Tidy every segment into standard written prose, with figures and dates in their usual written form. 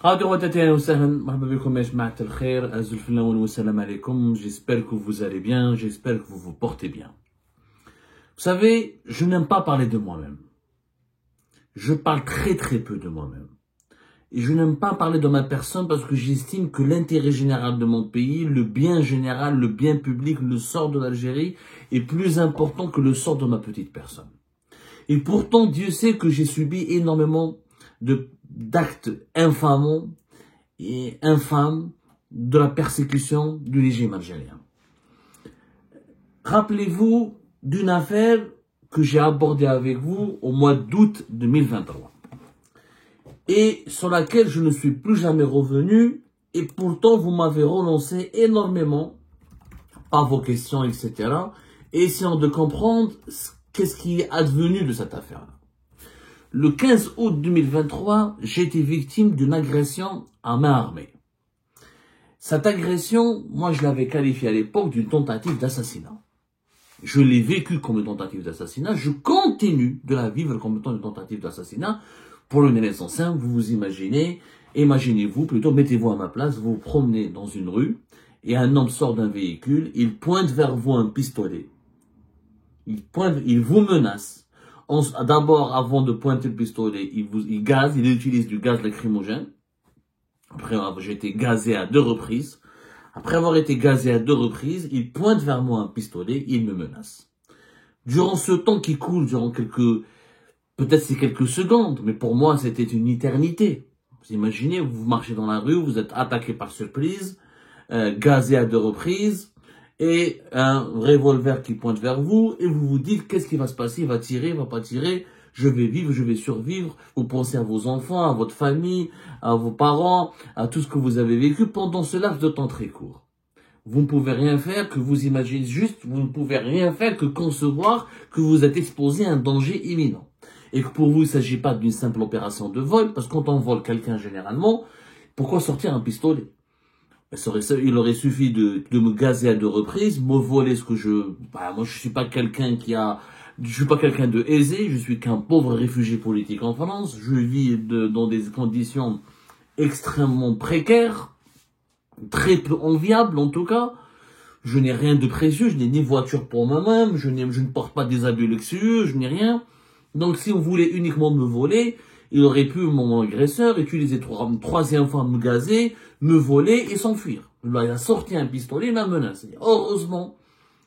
J'espère que vous allez bien, j'espère que vous vous portez bien. Vous savez, je n'aime pas parler de moi-même. Je parle très peu de moi-même. Et je n'aime pas parler de ma personne parce que j'estime que l'intérêt général de mon pays, le bien général, le bien public, le sort de l'Algérie est plus important que le sort de ma petite personne. Et pourtant, Dieu sait que j'ai subi énormément d'actes infamants et infâmes de la persécution du régime algérien. Rappelez-vous d'une affaire que j'ai abordée avec vous au mois d'août 2023 et sur laquelle je ne suis plus jamais revenu, et pourtant vous m'avez relancé énormément par vos questions, etc., essayant de comprendre qu'est-ce qui est advenu de cette affaire-là. Le 15 août 2023, j'ai été victime d'une agression à main armée. Cette agression, moi je l'avais qualifiée à l'époque d'une tentative d'assassinat. Je l'ai vécue comme une tentative d'assassinat, je continue de la vivre comme étant une tentative d'assassinat. Pour une raison simple, vous vous imaginez-vous plutôt, mettez-vous à ma place, vous vous promenez dans une rue, et un homme sort d'un véhicule, il pointe vers vous un pistolet. Il vous menace. D'abord, avant de pointer le pistolet, il utilise du gaz lacrymogène. Après, j'ai été gazé à 2 reprises. Après avoir été gazé à 2 reprises, il pointe vers moi un pistolet, il me menace. Durant ce temps qui coule, peut-être c'est quelques secondes, mais pour moi, c'était une éternité. Vous imaginez, vous marchez dans la rue, vous êtes attaqué par surprise, gazé à 2 reprises, et un revolver qui pointe vers vous, et vous vous dites, qu'est-ce qui va se passer? Il va tirer, il va pas tirer, je vais vivre, je vais survivre. Vous pensez à vos enfants, à votre famille, à vos parents, à tout ce que vous avez vécu pendant ce laps de temps très court. Vous ne pouvez rien faire que vous imaginez juste, vous ne pouvez rien faire que concevoir que vous êtes exposé à un danger imminent. Et que pour vous, il ne s'agit pas d'une simple opération de vol, parce que quand on vole quelqu'un généralement, pourquoi sortir un pistolet? Il aurait suffi de me gazer à 2 reprises, me voler ce que moi je suis pas quelqu'un de aisé, je suis qu'un pauvre réfugié politique en France, je vis dans des conditions extrêmement précaires, très peu enviables en tout cas. Je n'ai rien de précieux, je n'ai ni voiture pour moi-même, je ne porte pas des habits luxueux, je n'ai rien. Donc si on voulait uniquement me voler, il aurait pu, mon agresseur, utiliser une 3e fois me gazer, me voler et s'enfuir. Il a sorti un pistolet et m'a menacé. Heureusement,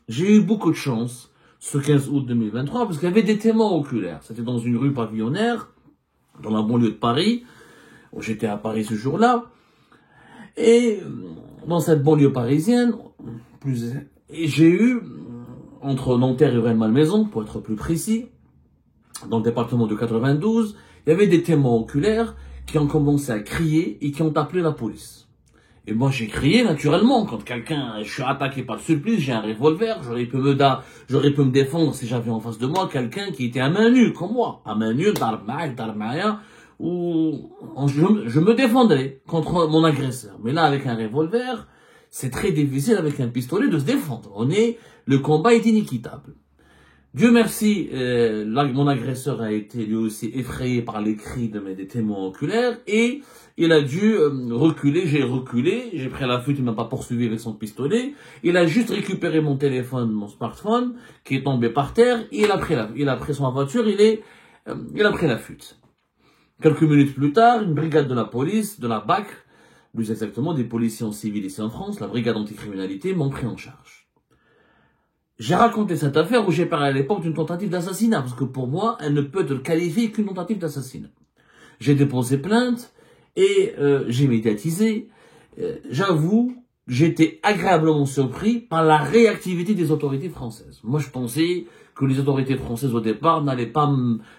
j'ai eu beaucoup de chance ce 15 août 2023 parce qu'il y avait des témoins oculaires. C'était dans une rue pavillonnaire, dans la banlieue de Paris. J'étais à Paris ce jour-là. Et dans cette banlieue parisienne, j'ai eu, entre Nanterre et Rennes-Malmaison, pour être plus précis, dans le département de 92, il y avait des témoins oculaires qui ont commencé à crier et qui ont appelé la police. Et moi, j'ai crié naturellement. Quand je suis attaqué par le supplice, j'ai un revolver, j'aurais pu me défendre si j'avais en face de moi quelqu'un qui était à main nue, comme moi. À main nue, d'armaya, où je me défendrais contre mon agresseur. Mais là, avec un revolver, c'est très difficile avec un pistolet de se défendre. Le combat est inéquitable. Dieu merci, mon agresseur a été lui aussi effrayé par les cris des témoins oculaires et il a dû reculer, j'ai pris la fuite, il m'a pas poursuivi avec son pistolet, il a juste récupéré mon smartphone qui est tombé par terre et il a pris son voiture, il a pris la fuite. Quelques minutes plus tard, une brigade de la police, de la BAC, plus exactement des policiers en civil ici en France, la brigade anticriminalité, m'ont pris en charge. J'ai raconté cette affaire où j'ai parlé à l'époque d'une tentative d'assassinat, parce que pour moi, elle ne peut être qualifiée qu'une tentative d'assassinat. J'ai déposé plainte et j'ai médiatisé. J'avoue, j'étais agréablement surpris par la réactivité des autorités françaises. Moi, je pensais que les autorités françaises au départ n'allaient pas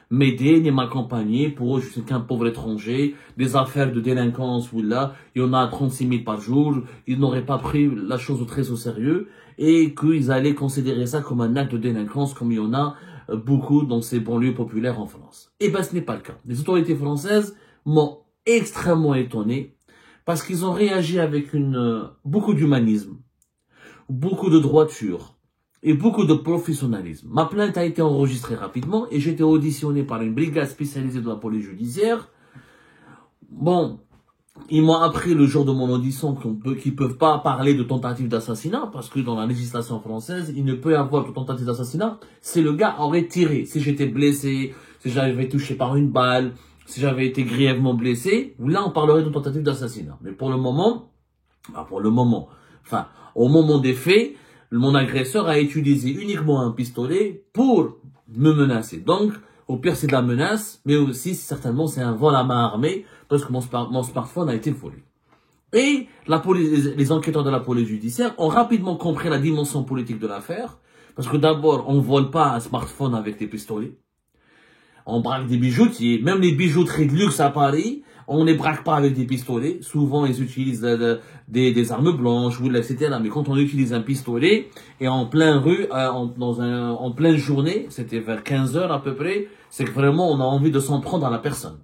m'aider ni m'accompagner. Pour eux, je suis qu'un pauvre étranger, des affaires de délinquance où là, il y en a 36 000 par jour. Ils n'auraient pas pris la chose très au sérieux et qu'ils allaient considérer ça comme un acte de délinquance comme il y en a beaucoup dans ces banlieues populaires en France. Et ben, ce n'est pas le cas. Les autorités françaises m'ont extrêmement étonné parce qu'ils ont réagi avec beaucoup d'humanisme, beaucoup de droiture et beaucoup de professionnalisme. Ma plainte a été enregistrée rapidement et j'ai été auditionné par une brigade spécialisée de la police judiciaire. Bon, Ils m'ont appris le jour de mon audition qu'ils ne peuvent pas parler de tentative d'assassinat parce que dans la législation française, il ne peut y avoir de tentative d'assassinat si le gars aurait tiré. Si j'étais blessé, si j'avais été touché par une balle, si j'avais été grièvement blessé, là on parlerait de tentative d'assassinat. Mais pour le moment, au moment des faits, mon agresseur a utilisé uniquement un pistolet pour me menacer. Donc, au pire, c'est de la menace, mais aussi, certainement, c'est un vol à main armée, parce que mon smartphone a été volé. Et les enquêteurs de la police judiciaire ont rapidement compris la dimension politique de l'affaire, parce que d'abord, on ne vole pas un smartphone avec des pistolets. On braque des bijoutiers, même les bijouteries de luxe à Paris, on ne les braque pas avec des pistolets. Souvent, ils utilisent des armes blanches, etc. Mais quand on utilise un pistolet, et en pleine rue, en pleine journée, c'était vers 15 heures à peu près, c'est que vraiment, on a envie de s'en prendre à la personne.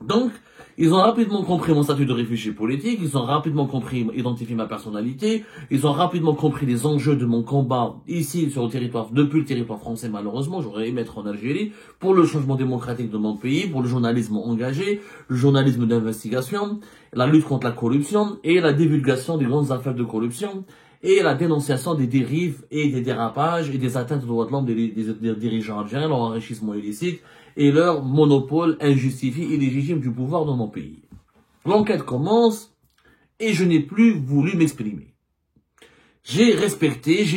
Donc, ils ont rapidement compris mon statut de réfugié politique, ils ont rapidement compris, identifié ma personnalité, ils ont rapidement compris les enjeux de mon combat ici sur le territoire, depuis le territoire français malheureusement, j'aurais aimé être en Algérie, pour le changement démocratique de mon pays, pour le journalisme engagé, le journalisme d'investigation, la lutte contre la corruption et la divulgation des grandes affaires de corruption et la dénonciation des dérives et des dérapages et des atteintes aux droits de l'homme des dirigeants algériens, leur enrichissement illicite et leur monopole injustifié et illégitime du pouvoir dans mon pays. L'enquête commence et je n'ai plus voulu m'exprimer. J'ai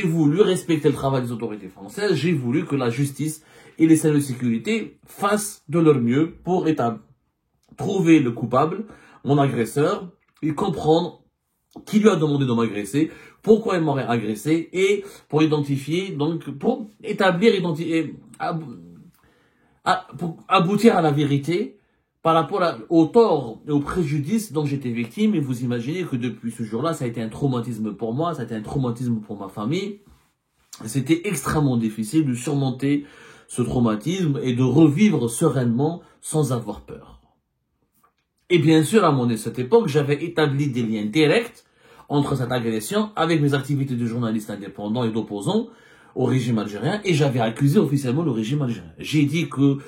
voulu respecter le travail des autorités françaises, j'ai voulu que la justice et les services de sécurité fassent de leur mieux pour trouver le coupable, mon agresseur, et comprendre qui lui a demandé de m'agresser, pourquoi il m'aurait agressé, et pour identifier, donc, pour aboutir à la vérité par rapport au tort et au préjudice dont j'étais victime. Et vous imaginez que depuis ce jour-là, ça a été un traumatisme pour moi, ça a été un traumatisme pour ma famille. C'était extrêmement difficile de surmonter ce traumatisme et de revivre sereinement sans avoir peur. Et bien sûr, à cette époque, j'avais établi des liens directs entre cette agression avec mes activités de journaliste indépendant et d'opposant au régime algérien, et j'avais accusé officiellement le régime algérien. J'ai dit que,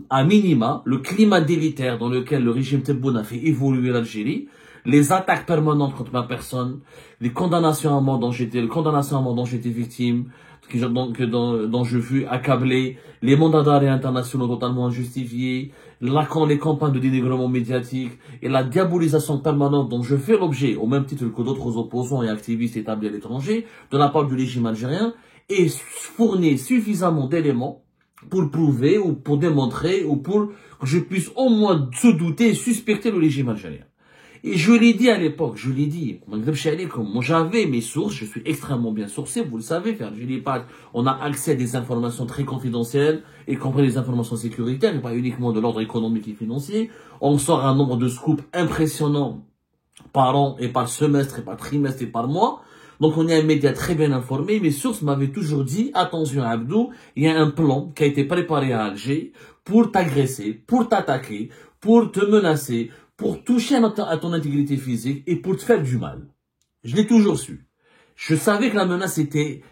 à minima, le climat délitaire dans lequel le régime Tebboune a fait évoluer l'Algérie, les attaques permanentes contre ma personne, les condamnations à mort dont j'étais victime, dont je fus accablé, les mandats d'arrêt internationaux totalement injustifiés, les campagnes de dénigrement médiatique et la diabolisation permanente dont je fais l'objet, au même titre que d'autres opposants et activistes établis à l'étranger, de la part du régime algérien, et fournir suffisamment d'éléments pour prouver ou pour démontrer ou pour que je puisse au moins se douter et suspecter le régime algérien. Et je l'ai dit à l'époque, moi j'avais mes sources, je suis extrêmement bien sourcé, vous le savez, on a accès à des informations très confidentielles, y compris des informations sécuritaires, et pas uniquement de l'ordre économique et financier. On sort un nombre de scoops impressionnants par an et par semestre et par trimestre et par mois. Donc on est un média très bien informé. Mes sources m'avaient toujours dit, attention Abdou, il y a un plan qui a été préparé à Alger pour t'agresser, pour t'attaquer, pour te menacer, pour toucher à ton intégrité physique et pour te faire du mal. Je l'ai toujours su. Je savais que la menace était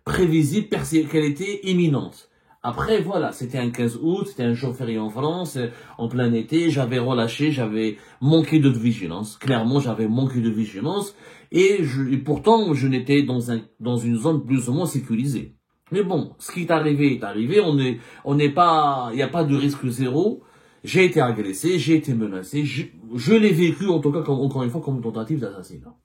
prévisible, qu'elle était imminente. Après, voilà, c'était un 15 août, c'était un jour férié en France, en plein été, j'avais relâché, j'avais manqué de vigilance. Clairement, j'avais manqué de vigilance et pourtant, je n'étais dans une zone plus ou moins sécurisée. Mais bon, ce qui est arrivé, il n'y a pas de risque zéro. J'ai été agressé, j'ai été menacé, je l'ai vécu en tout cas, encore une fois, comme une tentative d'assassinat.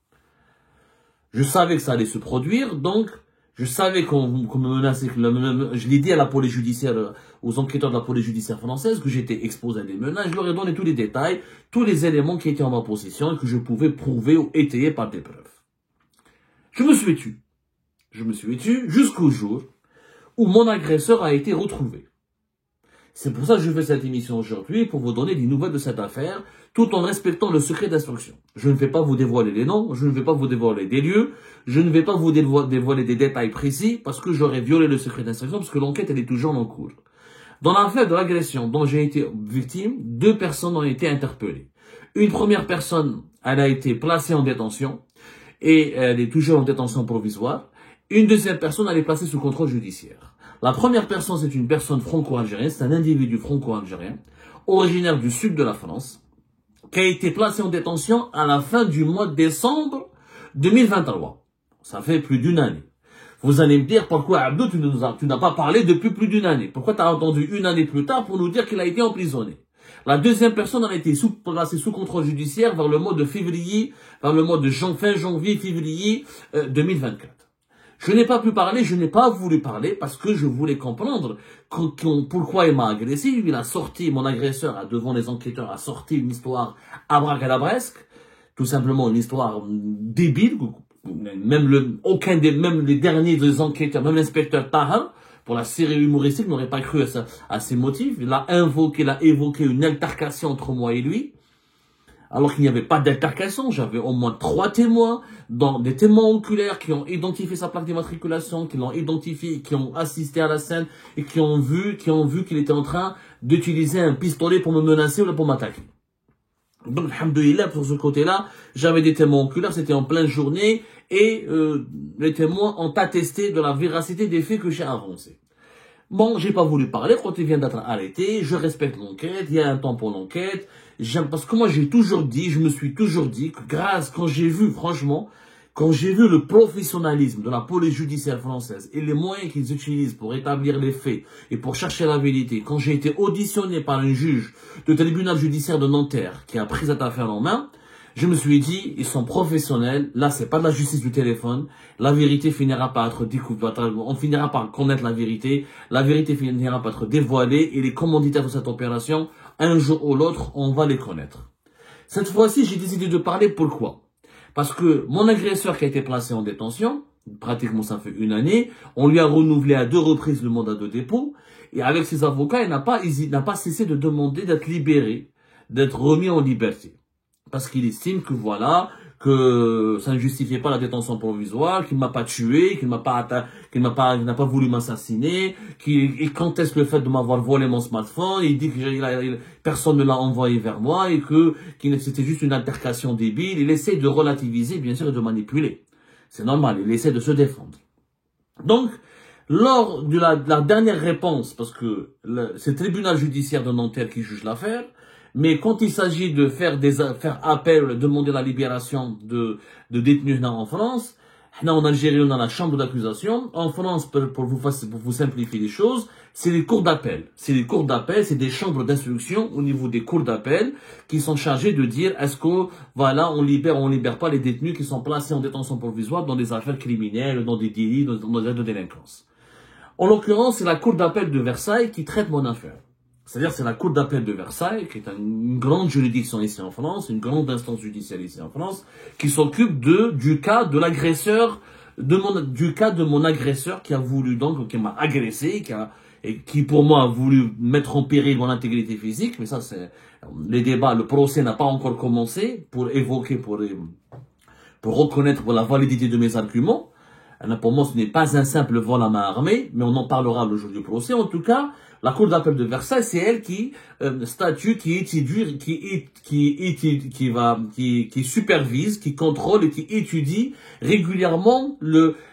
Je savais que ça allait se produire, donc je savais qu'on me menaçait, je l'ai dit à la police judiciaire, aux enquêteurs de la police judiciaire française, que j'étais exposé à des menaces, je leur ai donné tous les détails, tous les éléments qui étaient en ma possession et que je pouvais prouver ou étayer par des preuves. Je me suis tué. Jusqu'au jour où mon agresseur a été retrouvé. C'est pour ça que je fais cette émission aujourd'hui, pour vous donner des nouvelles de cette affaire, tout en respectant le secret d'instruction. Je ne vais pas vous dévoiler les noms, je ne vais pas vous dévoiler des lieux, je ne vais pas vous dévoiler des détails précis, parce que j'aurais violé le secret d'instruction, parce que l'enquête, elle est toujours en cours. Dans l'affaire de l'agression dont j'ai été victime, 2 personnes ont été interpellées. Une première personne, elle a été placée en détention, et elle est toujours en détention provisoire. Une deuxième personne, elle est placée sous contrôle judiciaire. La première personne, c'est une personne franco-algérienne, c'est un individu franco-algérien, originaire du sud de la France, qui a été placé en détention à la fin du mois de décembre 2023. Ça fait plus d'une année. Vous allez me dire, pourquoi Abdou, tu n'as pas parlé depuis plus d'une année? Pourquoi tu as attendu une année plus tard pour nous dire qu'il a été emprisonné? La deuxième personne a été placée sous contrôle judiciaire vers le mois de février, vers le mois de fin janvier, février 2024. Je n'ai pas pu parler, je n'ai pas voulu parler parce que je voulais comprendre pourquoi il m'a agressé. Il a sorti, mon agresseur, devant les enquêteurs, a sorti une histoire abracadabresque, tout simplement une histoire débile. Même même les derniers enquêteurs, même l'inspecteur Taha, pour la série humoristique, n'aurait pas cru à ses motifs. Il a évoqué une altercation entre moi et lui. Alors qu'il n'y avait pas d'altercation, j'avais au moins 3 témoins, des témoins oculaires qui ont identifié sa plaque d'immatriculation, qui l'ont identifié, qui ont assisté à la scène et qui ont vu qu'il était en train d'utiliser un pistolet pour me menacer ou pour m'attaquer. Donc, alhamdoulilah, pour ce côté-là, j'avais des témoins oculaires, c'était en pleine journée, et les témoins ont attesté de la véracité des faits que j'ai avancés. Bon, j'ai pas voulu parler quand il vient d'être arrêté, je respecte l'enquête, il y a un temps pour l'enquête, parce que moi je me suis toujours dit que quand j'ai vu le professionnalisme de la police judiciaire française et les moyens qu'ils utilisent pour établir les faits et pour chercher la vérité, quand j'ai été auditionné par un juge du tribunal judiciaire de Nanterre qui a pris cette affaire en main, je me suis dit, ils sont professionnels, là c'est pas de la justice du téléphone, la vérité finira par être découverte, on finira par connaître la vérité finira par être dévoilée et les commanditaires de cette opération, un jour ou l'autre, on va les connaître. Cette fois-ci, j'ai décidé de parler, pourquoi? Parce que mon agresseur qui a été placé en détention, pratiquement ça fait une année, on lui a renouvelé à 2 reprises le mandat de dépôt, et avec ses avocats, il n'a pas cessé de demander d'être libéré, d'être remis en liberté. Parce qu'il estime que que ça ne justifiait pas la détention provisoire, qu'il ne m'a pas tué, qu'il n'a pas voulu m'assassiner, qu'il conteste le fait de m'avoir volé mon smartphone, il dit que personne ne l'a envoyé vers moi et que c'était juste une altercation débile. Il essaie de relativiser, bien sûr, et de manipuler. C'est normal, il essaie de se défendre. Donc, lors de la dernière réponse, parce que c'est le tribunal judiciaire de Nanterre qui juge l'affaire, mais quand il s'agit de faire appel, demander la libération de détenus en France, en Algérie, on a la chambre d'accusation. En France, pour vous simplifier les choses, c'est les cours d'appel. C'est des chambres d'instruction au niveau des cours d'appel qui sont chargées de dire est-ce que, on libère ou on libère pas les détenus qui sont placés en détention provisoire dans des affaires criminelles, dans des délits, dans des actes de délinquance. En l'occurrence, c'est la cour d'appel de Versailles qui traite mon affaire. C'est-à-dire, c'est la cour d'appel de Versailles, qui est une grande juridiction ici en France, une grande instance judiciaire ici en France, qui s'occupe du cas de l'agresseur, du cas de mon agresseur qui a voulu qui m'a agressé, qui pour moi a voulu mettre en péril mon intégrité physique, mais ça c'est, les débats, le procès n'a pas encore commencé pour reconnaître la validité de mes arguments. Pour moi, ce n'est pas un simple vol à main armée, mais on en parlera le jour du procès. En tout cas, la cour d'appel de Versailles, c'est elle qui statue, qui supervise, qui contrôle et qui étudie régulièrement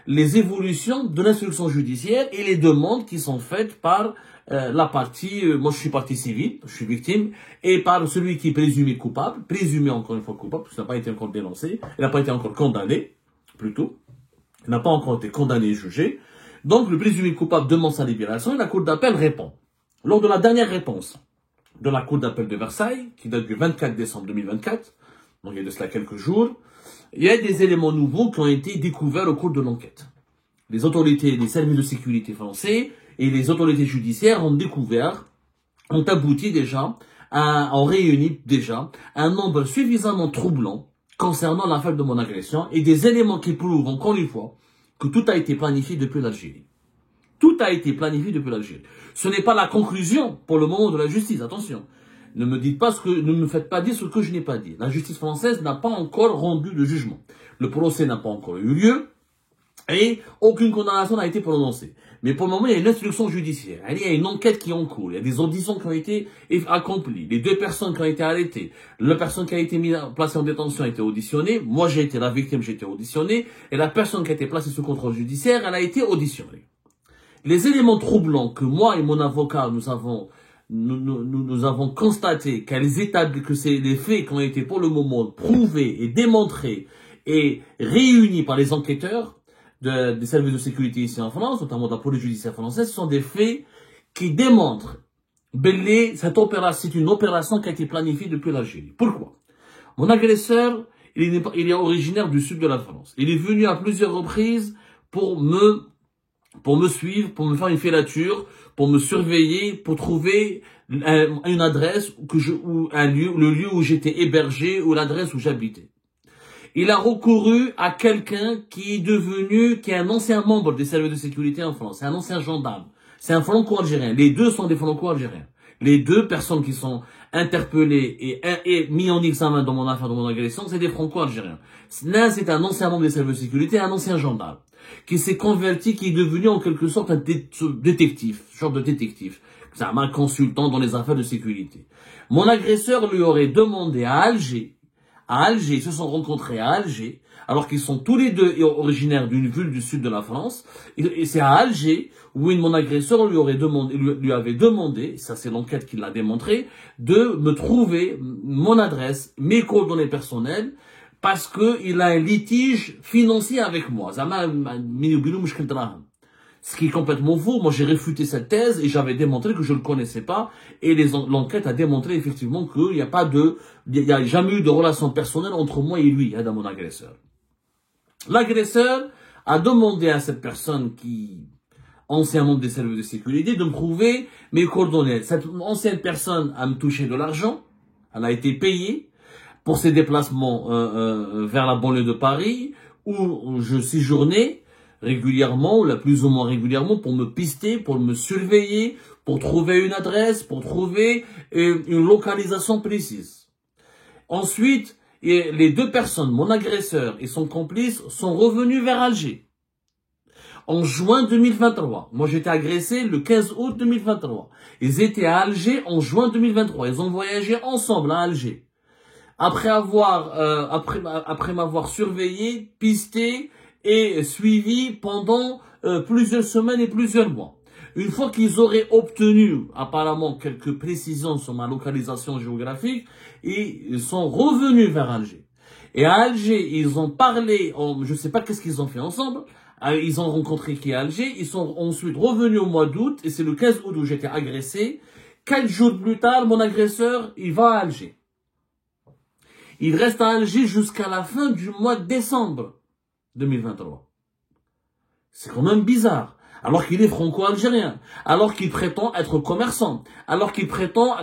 les évolutions de l'instruction judiciaire et les demandes qui sont faites par la partie, moi je suis partie civile, je suis victime, et par celui qui est présumé coupable, présumé encore une fois coupable, parce qu'il n'a pas été encore dénoncé, il n'a pas été encore condamné, plutôt. Il n'a pas encore été condamné et jugé. Donc, le présumé coupable demande sa libération et la cour d'appel répond. Lors de la dernière réponse de la cour d'appel de Versailles, qui date du 24 décembre 2024, donc il y a de cela quelques jours, il y a des éléments nouveaux qui ont été découverts au cours de l'enquête. Les autorités, les services de sécurité français et les autorités judiciaires ont abouti déjà, ont réuni déjà un nombre suffisamment troublant concernant l'affaire de mon agression et des éléments qui prouvent, encore une fois, que tout a été planifié depuis l'Algérie. Tout a été planifié depuis l'Algérie. Ce n'est pas la conclusion pour le moment de la justice, attention. Ne me faites pas dire ce que je n'ai pas dit. La justice française n'a pas encore rendu de jugement. Le procès n'a pas encore eu lieu et aucune condamnation n'a été prononcée. Mais pour le moment, il y a une instruction judiciaire. Il y a une enquête qui est en cours. Il y a des auditions qui ont été accomplies. Les 2 personnes qui ont été arrêtées. La personne qui a été placée en détention a été auditionnée. Moi, j'ai été la victime, j'ai été auditionnée. Et la personne qui a été placée sous contrôle judiciaire, elle a été auditionnée. Les éléments troublants que moi et mon avocat, nous avons nous avons constaté que c'est les faits qui ont été pour le moment prouvés et démontrés et réunis par les enquêteurs des services de sécurité ici en France, notamment de la police judiciaire française, ce sont des faits qui démontrent que c'est une opération qui a été planifiée depuis l'Algérie. Pourquoi? Mon agresseur, il est originaire du sud de la France. Il est venu à plusieurs reprises pour me suivre, pour me faire une filature, pour me surveiller, pour trouver une adresse ou un lieu, le lieu où j'étais hébergé ou l'adresse où j'habitais. Il a recouru à quelqu'un qui est un ancien membre des services de sécurité en France. C'est un ancien gendarme. C'est un franco-algérien. Les deux sont des franco-algériens. Les deux personnes qui sont interpellées et mis en examen dans mon affaire, dans mon agression, c'est des franco-algériens. L'un, c'est un ancien membre des services de sécurité, un ancien gendarme, qui s'est converti, qui est devenu en quelque sorte un détective, genre de détective. C'est un consultant dans les affaires de sécurité. Mon agresseur lui aurait demandé à Alger, ils se sont rencontrés à Alger, alors qu'ils sont tous les deux originaires d'une ville du sud de la France, et c'est à Alger où mon agresseur lui avait demandé, ça c'est l'enquête qui l'a démontré, de me trouver mon adresse, mes coordonnées personnelles, parce que il a un litige financier avec moi. Ce qui est complètement faux. Moi, j'ai réfuté cette thèse et j'avais démontré que je ne le connaissais pas. Et l'enquête a démontré effectivement qu'il n'y a jamais eu de relation personnelle entre moi et lui, dans mon agresseur. L'agresseur a demandé à cette personne ancien membre des services de sécurité, de me prouver mes coordonnées. Cette ancienne personne a me touché de l'argent. Elle a été payée pour ses déplacements vers la banlieue de Paris, où je séjournais régulièrement, ou la plus ou moins régulièrement, pour me pister, pour me surveiller, pour trouver une adresse, pour trouver une localisation précise. Ensuite, les deux personnes, mon agresseur et son complice, sont revenus vers Alger. En juin 2023. Moi, j'étais agressé le 15 août 2023. Ils étaient à Alger en juin 2023. Ils ont voyagé ensemble à Alger. Après m'avoir surveillé, pisté et suivi pendant plusieurs semaines et plusieurs mois. Une fois qu'ils auraient obtenu apparemment quelques précisions sur ma localisation géographique, ils sont revenus vers Alger. Et à Alger, ils ont parlé, je ne sais pas qu'est-ce qu'ils ont fait ensemble. Ils ont rencontré qui à Alger. Ils sont ensuite revenus au mois d'août, et c'est le 15 août où j'étais agressé. 4 jours plus tard, mon agresseur, il va à Alger. Il reste à Alger jusqu'à la fin du mois de décembre 2023. C'est quand même bizarre. Alors qu'il est franco-algérien, alors qu'il prétend être commerçant, alors qu'il prétend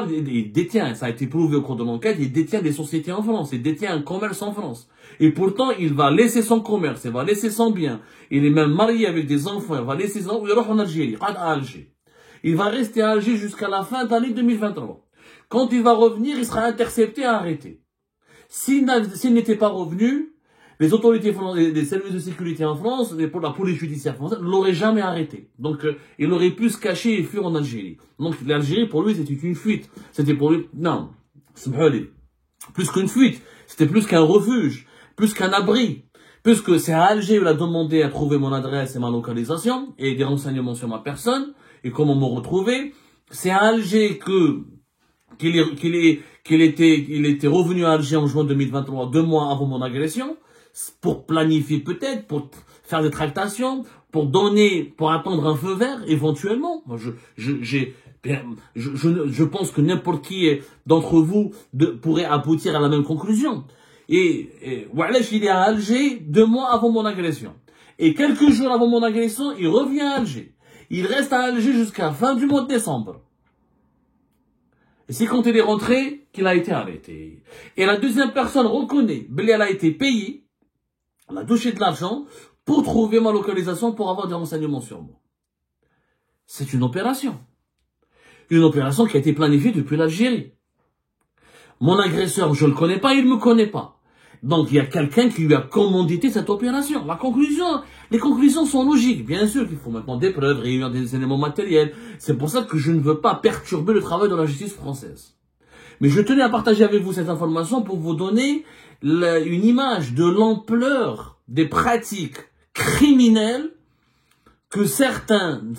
il détient, ça a été prouvé au cours de l'enquête, il détient des sociétés en France, il détient un commerce en France. Et pourtant, il va laisser son commerce, il va laisser son bien. Il est même marié avec des enfants, il va laisser son, il va en Algérie, à Alger. Il va rester à Alger jusqu'à la fin d'année 2023. Quand il va revenir, il sera intercepté et arrêté. S'il n'était pas revenu, les autorités des services de sécurité en France, pour la police judiciaire française, ne l'auraient jamais arrêté. Donc, il aurait pu se cacher et fuir en Algérie. Donc, l'Algérie, pour lui, c'était une fuite. C'était pour lui, non, plus qu'une fuite. C'était plus qu'un refuge, plus qu'un abri. Puisque c'est à Alger où il a demandé à trouver mon adresse et ma localisation, et des renseignements sur ma personne, et comment me retrouver. C'est à Alger qu'il était revenu à Alger en juin 2023, 2 mois avant mon agression, pour planifier peut-être, pour faire des tractations, pour attendre un feu vert, éventuellement. Moi, je pense que n'importe qui d'entre vous pourrait aboutir à la même conclusion. Et Wa'alash, il est à Alger 2 mois avant mon agression. Et quelques jours avant mon agression, il revient à Alger. Il reste à Alger jusqu'à la fin du mois de décembre. Et c'est quand il est rentré qu'il a été arrêté. Et la deuxième personne reconnaît, elle a été payée, elle a touché de l'argent pour trouver ma localisation, pour avoir des renseignements sur moi. C'est une opération. Une opération qui a été planifiée depuis l'Algérie. Mon agresseur, je ne le connais pas, il ne me connaît pas. Donc, il y a quelqu'un qui lui a commandité cette opération. Les conclusions sont logiques. Bien sûr qu'il faut maintenant des preuves, réunir des éléments matériels. C'est pour ça que je ne veux pas perturber le travail de la justice française. Mais je tenais à partager avec vous cette information pour vous donner une image de l'ampleur des pratiques criminelles que certaines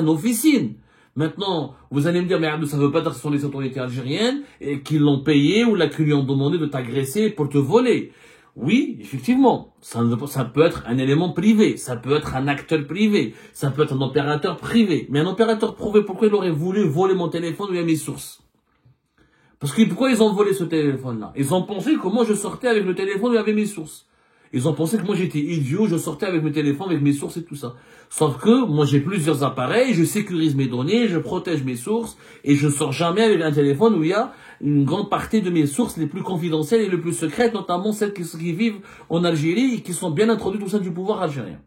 officines, Maintenant, vous allez me dire, mais Abdou, ça veut pas dire que ce sont les autorités algériennes et qui l'ont payé ou là qui lui ont demandé de t'agresser pour te voler. Oui, effectivement, ça peut être un élément privé, ça peut être un acteur privé, ça peut être un opérateur privé. Mais un opérateur privé, pourquoi il aurait voulu voler mon téléphone ou mes sources? Parce que pourquoi ils ont volé ce téléphone-là? Ils ont pensé que moi je sortais avec le téléphone où il y avait mes sources. Ils ont pensé que moi j'étais idiot, je sortais avec mes téléphones, avec mes sources et tout ça. Sauf que moi j'ai plusieurs appareils, je sécurise mes données, je protège mes sources et je sors jamais avec un téléphone où il y a une grande partie de mes sources les plus confidentielles et les plus secrètes, notamment celles qui vivent en Algérie et qui sont bien introduites au sein du pouvoir algérien.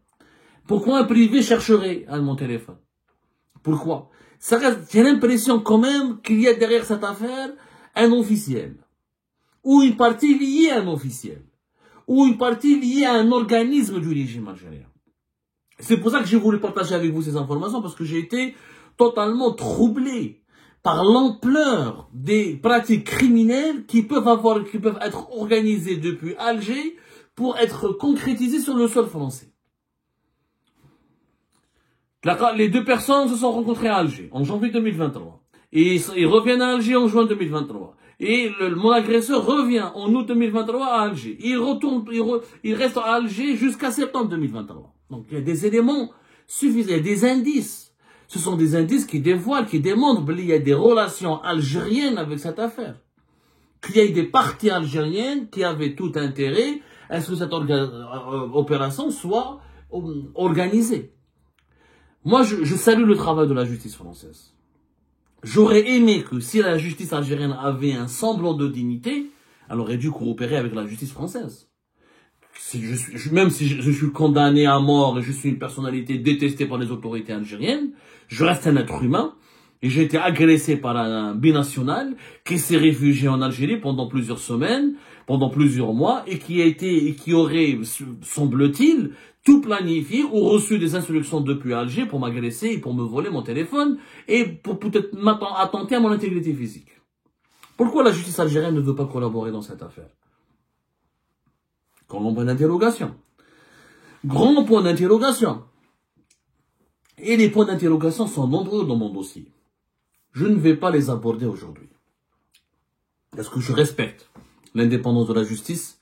Pourquoi un privé chercherait à mon téléphone? Pourquoi? J'ai l'impression quand même qu'il y a derrière cette affaire un officiel, ou une partie liée à un officiel, ou une partie liée à un organisme du régime algérien. C'est pour ça que j'ai voulu partager avec vous ces informations, parce que j'ai été totalement troublé par l'ampleur des pratiques criminelles qui peuvent être organisées depuis Alger pour être concrétisées sur le sol français. Les deux personnes se sont rencontrées à Alger en janvier 2023. Et ils reviennent à Alger en juin 2023. Et mon agresseur revient en août 2023 à Alger. Il reste à Alger jusqu'à septembre 2023. Donc il y a des éléments suffisants, il y a des indices. Ce sont des indices qui dévoilent, qui démontrent qu'il y a des relations algériennes avec cette affaire. Qu'il y a des parties algériennes qui avaient tout intérêt à ce que cette opération soit organisée. Moi, je salue le travail de la justice française. J'aurais aimé que si la justice algérienne avait un semblant de dignité, elle aurait dû coopérer avec la justice française. Même si je suis condamné à mort et je suis une personnalité détestée par les autorités algériennes, je reste un être humain et j'ai été agressé par un binational qui s'est réfugié en Algérie pendant plusieurs semaines, pendant plusieurs mois et qui aurait, semble-t-il, tout planifié ou reçu des instructions depuis Alger pour m'agresser et pour me voler mon téléphone et pour peut-être attenter à mon intégrité physique. Pourquoi la justice algérienne ne veut pas collaborer dans cette affaire? Grand point d'interrogation. Grand point d'interrogation. Et les points d'interrogation sont nombreux dans mon dossier. Je ne vais pas les aborder aujourd'hui. Parce que je respecte l'indépendance de la justice,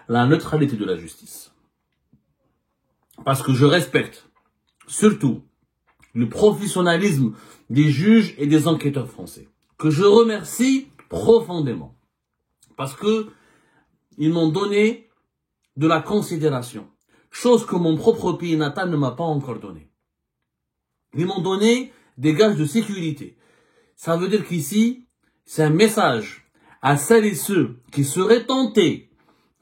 la neutralité de la justice. Parce que je respecte surtout le professionnalisme des juges et des enquêteurs français, que je remercie profondément. Parce que ils m'ont donné de la considération, chose que mon propre pays natal ne m'a pas encore donné. Ils m'ont donné des gages de sécurité. Ça veut dire qu'ici, c'est un message à celles et ceux qui seraient tentés,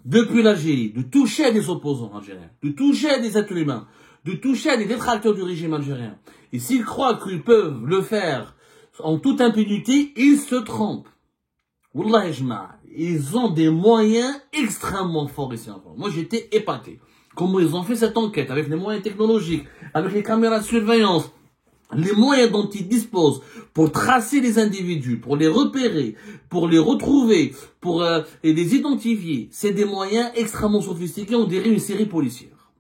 depuis l'Algérie, de toucher à des opposants algériens, de toucher à des êtres humains, de toucher à des détracteurs du régime algérien. Et s'ils croient qu'ils peuvent le faire en toute impunité, ils se trompent. Wallah ijma', ils ont des moyens extrêmement forts ici en France. Moi, j'étais épaté. Comment ils ont fait cette enquête avec les moyens technologiques, avec les caméras de surveillance, les moyens dont ils disposent pour tracer les individus, pour les repérer, pour les retrouver, pour les identifier. C'est des moyens extrêmement sophistiqués, on dirait une série policière.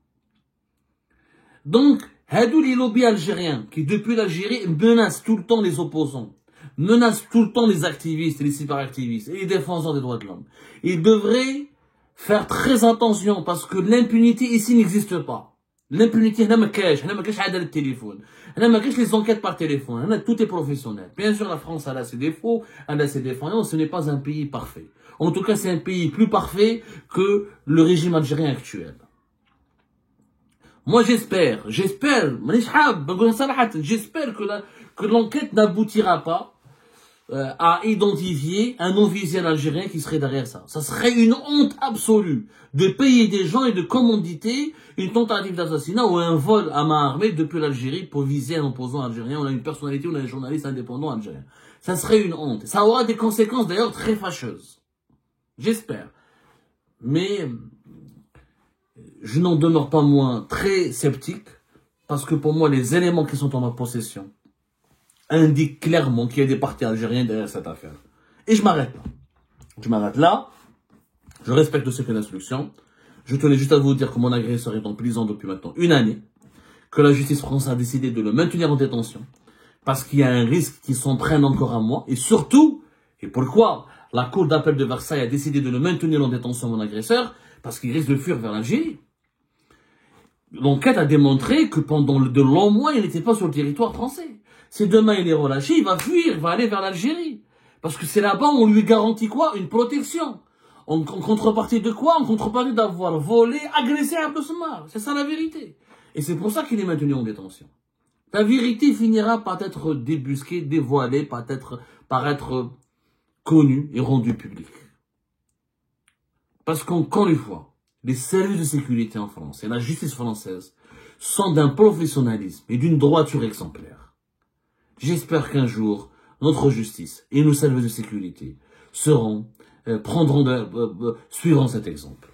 Donc, hadou les lobbies algériens qui, depuis l'Algérie, menacent tout le temps les opposants, menacent tout le temps les activistes, les cyberactivistes et les défenseurs des droits de l'homme. Ils devraient faire très attention parce que l'impunité ici n'existe pas. L'impunité, on n'a pas le téléphone. On n'a pas les enquêtes par téléphone. Tout est professionnel. Bien sûr, la France, elle a ses défauts, elle a ses défaillances. Ce n'est pas un pays parfait. En tout cas, c'est un pays plus parfait que le régime algérien actuel. Moi, j'espère que l'enquête n'aboutira pas à identifier un officiel algérien qui serait derrière ça. Ça serait une honte absolue de payer des gens et de commanditer une tentative d'assassinat ou un vol à main armée depuis l'Algérie pour viser un opposant algérien ou une personnalité ou un journaliste indépendant algérien. Ça serait une honte. Ça aura des conséquences d'ailleurs très fâcheuses. J'espère. Mais je n'en demeure pas moins très sceptique parce que pour moi les éléments qui sont en ma possession indique clairement qu'il y a des partis algériens derrière cette affaire. Et je m'arrête là. Je m'arrête là. Je respecte le secret d'instruction. Je tenais juste à vous dire que mon agresseur est en prison depuis maintenant 1 année. Que la justice française a décidé de le maintenir en détention. parce qu'il y a un risque qu'ils s'en prennent encore à moi, et surtout, et pourquoi la Cour d'appel de Versailles a décidé de le maintenir en détention, mon agresseur, parce qu'il risque de fuir vers l'Algérie. L'enquête a démontré que pendant de longs mois, il n'était pas sur le territoire français. Si demain il est relâché, il va fuir, il va aller vers l'Algérie. Parce que c'est là-bas où on lui garantit quoi? Une protection. En contrepartie de quoi? En contrepartie d'avoir volé, agressé un peu Smar. C'est ça la vérité. Et c'est pour ça qu'il est maintenu en détention. La vérité finira par être débusquée, dévoilée, par être connue et rendue publique. Parce qu'encore une fois, les services de sécurité en France et la justice française sont d'un professionnalisme et d'une droiture exemplaire. J'espère qu'un jour, notre justice et nos services de sécurité suivront cet exemple.